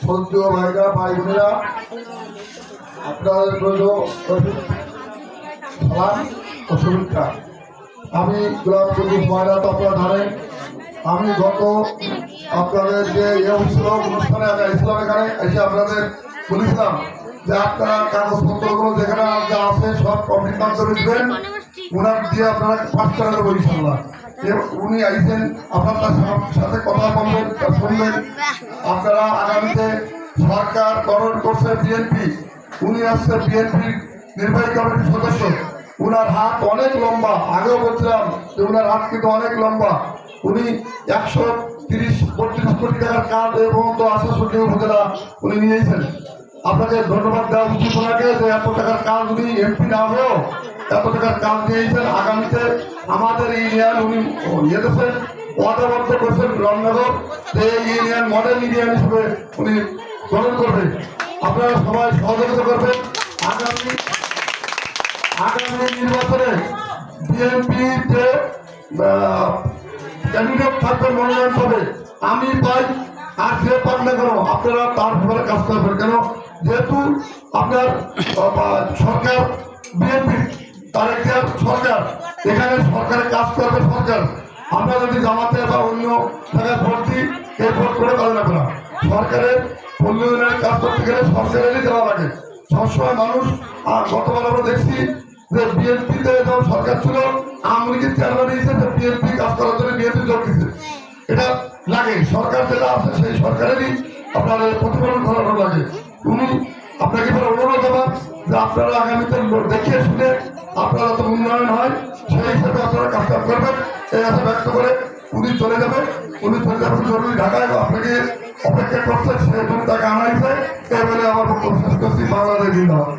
সন্তীয় ভাইরা ভাই বোনেরা, আপনাদের সালাম ও শুভেচ্ছা। আমি গোলাম চৌধুরী ময়না, তো আপনারা জানেন আমি গত আপনাদের যে অনুষ্ঠানে ইসলাম এখানে এসে আপনাদের বলেছিলাম যে আপনারা কাগজপত্রগুলো যেখানে আছে সব কমপ্লিট করে দেবেন, ওনার দিয়ে আপনারা পাস করে দেবো ইনশাল্লাহ। উনি আইসেন, আপনার তার সাথে কথা বলবেন, শুনবেন। আপনারা আগামীতে সরকার গঠন করছে বিএনপি, উনি আসছে বিএনপির নির্বাহী কমিটির সদস্য। উনার হাত অনেক লম্বা, আগেও বলছিলাম যে উনার হাত কিন্তু অনেক লম্বা। উনি 130-32 কোটি টাকার কাজ এবং তো আশা উপজেলা উনি নিয়েছেন। আপনাকে ধন্যবাদ দেওয়া উচিত ওনাকে যে এত টাকার কাজ উনি এমপি না হয়েও এত টাকার কাজ নিয়েছেন। আগামীতে আমাদের ইউনিয়ন উনি ইয়ে দেশেন ওয়াদাবদ্ধ করছেন রামনগর, যে এই ইউনিয়ন মডেল ইউনিয়ন হিসেবে উনি গ্রহণ করবেন। আপনারা সবাই সহযোগিতা করবেন। আগামী নির্বাচনে বিএনপি যে ক্যান্ডিডেট থাকবে, মনোনয়ন পাবে, আমি পাই আর যে পান না কেন আপনারা তার ব্যাপারে কাজ করবেন। কেন যেহেতু আপনার সরকার বিএনপি তার একটা সরকার, এখানে সরকারের কাজ করবে সরকার। আমরা যদি জামাতে বা অন্য জায়গায় ভোট দিই, এই ভোট করে পারে না করা। সরকারের উন্নয়নের কাজ করতে গেলে সরকারেরই দেওয়া লাগে সবসময় মানুষ। আর গতবার আমরা দেখছি যে বিএনপিতে যখন সরকার ছিল, আওয়ামী লীগের চেয়ারম্যান হিসেবে বিএনপি কাজ করার জন্য বিএনপি যোগ দিচ্ছে। এটা লাগে, সরকার যেটা আছে সেই সরকারেরই আপনার প্রতিফলন করানো লাগে। উনি আপনাকে অনুরোধ দেবেন যে আপনারা আগামীতে দেখিয়ে শুনে আপনারা তো উন্নয়ন হয় সেই হিসেবে আপনারা কাজটা করবেন, এই আশা ব্যক্ত করে উনি চলে যাবেন। জরুরি ঢাকায় আপনাকে অপেক্ষা করছে, সেই জন্য তাকে আনা হয়েছে। এই বলে আমার বক্তব্য শেষ করছি। বাংলাদেশ জিন্দাবাদ।